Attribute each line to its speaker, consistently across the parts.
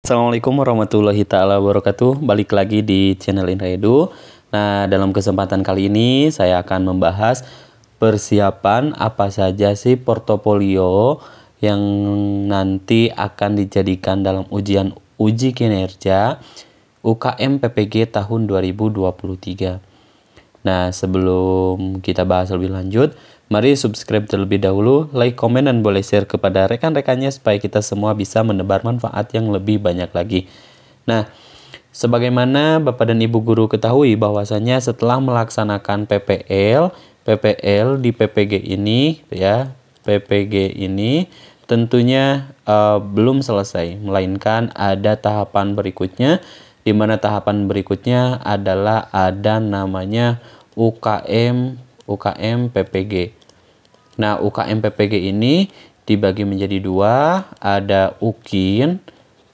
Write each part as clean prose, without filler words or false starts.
Speaker 1: Assalamualaikum warahmatullahi taala wabarakatuh. Balik lagi di channel Indra Edu. Nah, dalam kesempatan kali ini saya akan membahas persiapan apa saja sih portofolio yang nanti akan dijadikan dalam uji kinerja UKM PPG tahun 2023. Nah, sebelum kita bahas lebih lanjut, mari subscribe terlebih dahulu, like, komen, dan boleh share kepada rekan-rekannya supaya kita semua bisa menebar manfaat yang lebih banyak lagi. Nah, sebagaimana Bapak dan Ibu guru ketahui bahwasanya setelah melaksanakan PPL di PPG ini ya, PPG ini tentunya belum selesai, melainkan ada tahapan berikutnya, di mana tahapan berikutnya adalah ada namanya UKM PPG. Nah, UKM PPG ini dibagi menjadi dua, ada UKIN,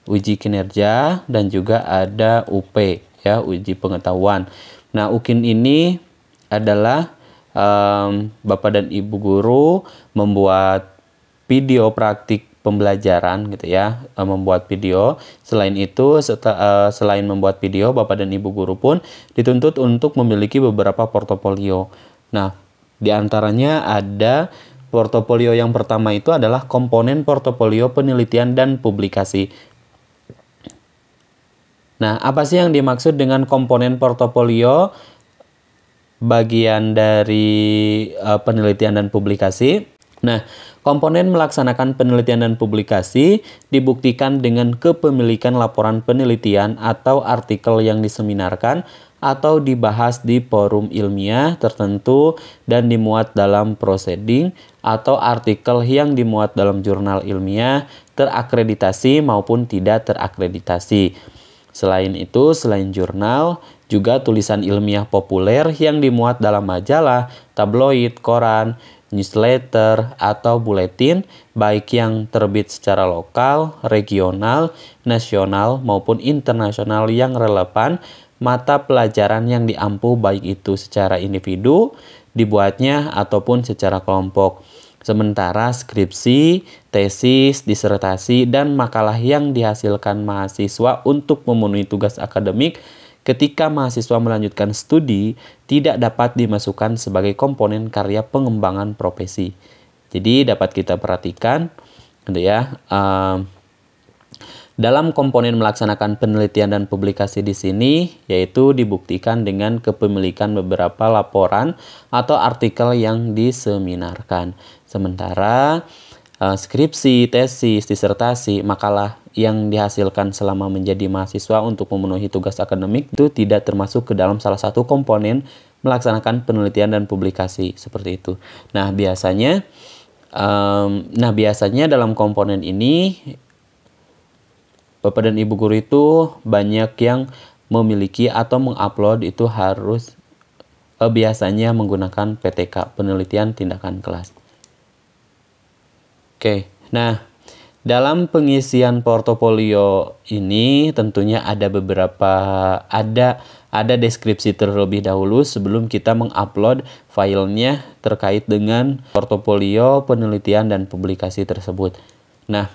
Speaker 1: uji kinerja, dan juga ada UP, ya, uji pengetahuan. Nah, UKIN ini adalah Bapak dan Ibu guru membuat video praktik pembelajaran gitu ya, membuat video. Selain itu, selain membuat video, Bapak dan Ibu guru pun dituntut untuk memiliki beberapa portofolio. Nah, di antaranya ada portofolio yang pertama itu adalah komponen portofolio penelitian dan publikasi. Nah, apa sih yang dimaksud dengan komponen portofolio bagian dari penelitian dan publikasi? Nah, komponen melaksanakan penelitian dan publikasi dibuktikan dengan kepemilikan laporan penelitian atau artikel yang diseminarkan atau dibahas di forum ilmiah tertentu dan dimuat dalam proceeding atau artikel yang dimuat dalam jurnal ilmiah terakreditasi maupun tidak terakreditasi. Selain itu, selain jurnal, juga tulisan ilmiah populer yang dimuat dalam majalah, tabloid, koran, newsletter, atau buletin, baik yang terbit secara lokal, regional, nasional, maupun internasional yang relevan, mata pelajaran yang diampu baik itu secara individu, dibuatnya, ataupun secara kelompok. Sementara skripsi, tesis, disertasi, dan makalah yang dihasilkan mahasiswa untuk memenuhi tugas akademik ketika mahasiswa melanjutkan studi tidak dapat dimasukkan sebagai komponen karya pengembangan profesi. Jadi dapat kita perhatikan gitu ya. Dalam komponen melaksanakan penelitian dan publikasi di sini yaitu dibuktikan dengan kepemilikan beberapa laporan atau artikel yang diseminarkan. Sementara skripsi, tesis, disertasi, makalah yang dihasilkan selama menjadi mahasiswa untuk memenuhi tugas akademik itu tidak termasuk ke dalam salah satu komponen melaksanakan penelitian dan publikasi seperti itu. Nah, biasanya dalam komponen ini Bapak dan Ibu guru itu banyak yang memiliki atau mengupload itu harus biasanya menggunakan PTK, penelitian tindakan kelas. Oke, nah dalam pengisian portofolio ini tentunya ada ada deskripsi terlebih dahulu sebelum kita mengupload filenya terkait dengan portofolio penelitian dan publikasi tersebut. Nah,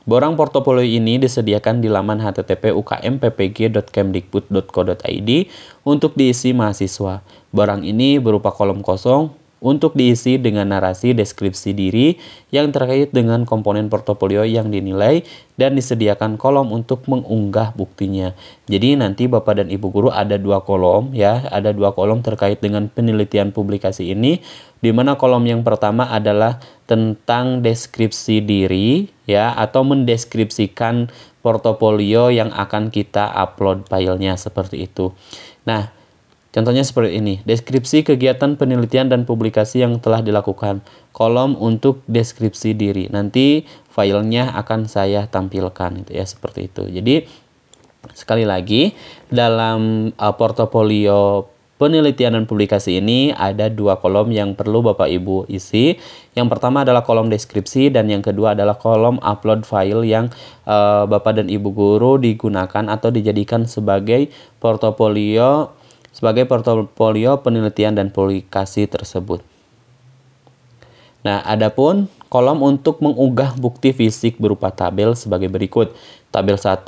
Speaker 1: borang portofolio ini disediakan di laman http://ukmppg.kemdikbud.co.id untuk diisi mahasiswa. Borang ini berupa kolom kosong untuk diisi dengan narasi deskripsi diri yang terkait dengan komponen portofolio yang dinilai dan disediakan kolom untuk mengunggah buktinya. Jadi nanti Bapak dan Ibu guru ada dua kolom ya, ada dua kolom terkait dengan penelitian publikasi ini, di mana kolom yang pertama adalah tentang deskripsi diri ya, atau mendeskripsikan portofolio yang akan kita upload filenya seperti itu. Nah, contohnya seperti ini, deskripsi kegiatan penelitian dan publikasi yang telah dilakukan, kolom untuk deskripsi diri. Nanti filenya akan saya tampilkan gitu ya, seperti itu. Jadi sekali lagi dalam portofolio penelitian dan publikasi ini ada dua kolom yang perlu Bapak Ibu isi. Yang pertama adalah kolom deskripsi dan yang kedua adalah kolom upload file yang Bapak dan Ibu guru digunakan atau dijadikan sebagai portofolio penelitian dan publikasi tersebut. Nah, adapun kolom untuk mengunggah bukti fisik berupa tabel sebagai berikut. Tabel 1,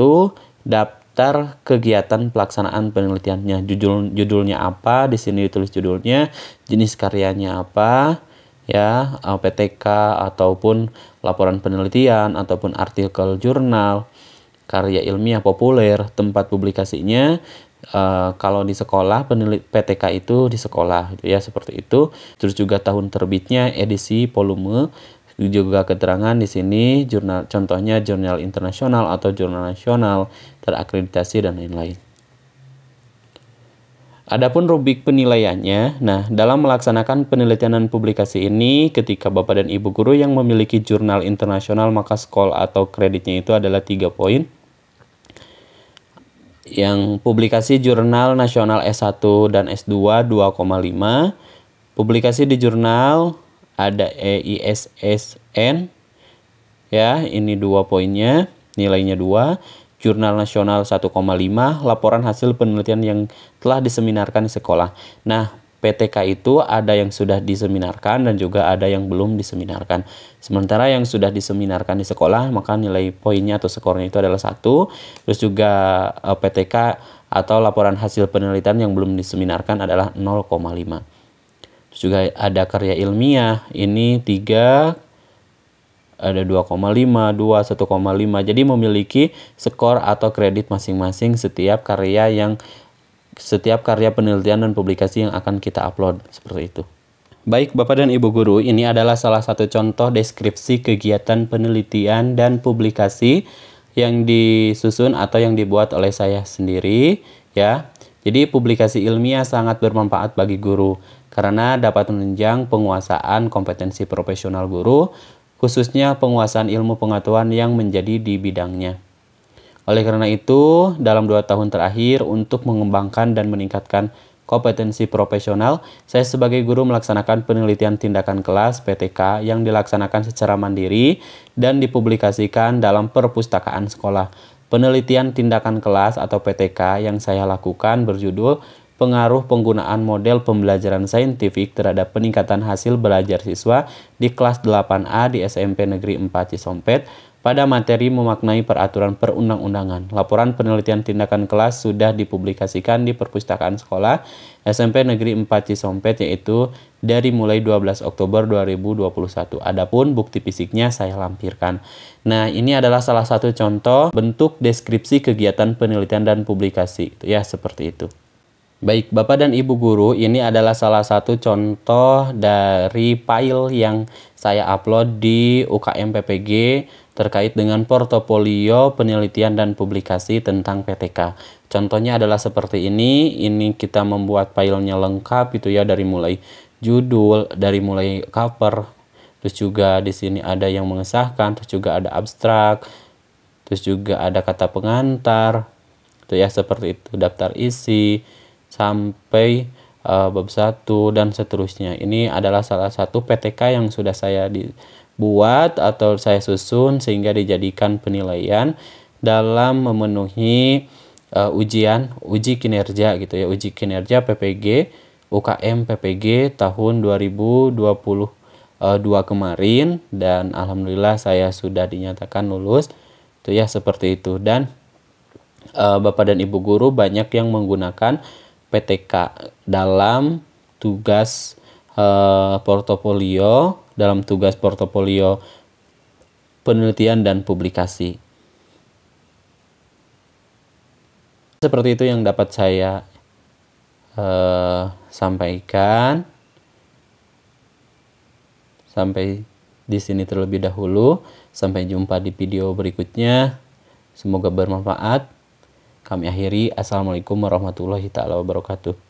Speaker 1: daftar kegiatan pelaksanaan penelitiannya. Judulnya apa? Di sini ditulis judulnya, jenis karyanya apa, ya, PTK ataupun laporan penelitian ataupun artikel jurnal, karya ilmiah populer, tempat publikasinya. Kalau di sekolah PTK itu di sekolah gitu ya, seperti itu. Terus juga tahun terbitnya, edisi, volume, juga keterangan di sini jurnal, contohnya jurnal internasional atau jurnal nasional terakreditasi dan lain-lain. Adapun rubrik penilaiannya, nah dalam melaksanakan penelitian dan publikasi ini, ketika Bapak dan Ibu guru yang memiliki jurnal internasional, maka skor atau kreditnya itu adalah 3 poin. Yang publikasi jurnal nasional S1 dan S2 2,5. Publikasi di jurnal ada EISSN, ya, ini 2 poinnya, nilainya 2. Jurnal nasional 1,5, laporan hasil penelitian yang telah diseminarkan di sekolah. Nah, PTK itu ada yang sudah diseminarkan dan juga ada yang belum diseminarkan. Sementara yang sudah diseminarkan di sekolah, maka nilai poinnya atau skornya itu adalah 1. Terus juga PTK atau laporan hasil penelitian yang belum diseminarkan adalah 0,5. Terus juga ada karya ilmiah, ini 3, ada 2,5, 2, 1,5. Jadi memiliki skor atau kredit masing-masing setiap karya penelitian dan publikasi yang akan kita upload, seperti itu. Baik Bapak dan Ibu guru, ini adalah salah satu contoh deskripsi kegiatan penelitian dan publikasi yang disusun atau yang dibuat oleh saya sendiri, ya. Jadi publikasi ilmiah sangat bermanfaat bagi guru karena dapat menunjang penguasaan kompetensi profesional guru, khususnya penguasaan ilmu pengetahuan yang menjadi di bidangnya. Oleh karena itu, dalam 2 tahun terakhir untuk mengembangkan dan meningkatkan kompetensi profesional, saya sebagai guru melaksanakan penelitian tindakan kelas (PTK) yang dilaksanakan secara mandiri dan dipublikasikan dalam perpustakaan sekolah. Penelitian tindakan kelas atau PTK yang saya lakukan berjudul Pengaruh Penggunaan Model Pembelajaran Saintifik terhadap Peningkatan Hasil Belajar Siswa di Kelas 8A di SMP Negeri 4 Cisompet pada materi memaknai peraturan perundang-undangan. Laporan penelitian tindakan kelas sudah dipublikasikan di perpustakaan sekolah SMP Negeri 4 Cisompet, yaitu dari mulai 12 Oktober 2021. Adapun bukti fisiknya saya lampirkan. Nah, ini adalah salah satu contoh bentuk deskripsi kegiatan penelitian dan publikasi. Ya, seperti itu. Baik, Bapak dan Ibu guru, ini adalah salah satu contoh dari file yang saya upload di UKM PPG terkait dengan portofolio penelitian dan publikasi tentang PTK. Contohnya adalah seperti ini kita membuat filenya lengkap itu ya, dari mulai judul, dari mulai cover, terus juga di sini ada yang mengesahkan, terus juga ada abstrak, terus juga ada kata pengantar, itu ya, seperti itu, daftar isi, sampai bab 1 dan seterusnya. Ini adalah salah satu PTK yang sudah saya buat atau saya susun sehingga dijadikan penilaian dalam memenuhi uji kinerja gitu ya, uji kinerja PPG UKM PPG tahun 2022 kemarin, dan alhamdulillah saya sudah dinyatakan lulus itu ya, seperti itu. Dan Bapak dan Ibu guru banyak yang menggunakan PTK dalam tugas portofolio penelitian dan publikasi. Seperti itu yang dapat saya sampaikan. Sampai di sini terlebih dahulu. Sampai jumpa di video berikutnya. Semoga bermanfaat. Kami akhiri. Assalamualaikum warahmatullahi wabarakatuh.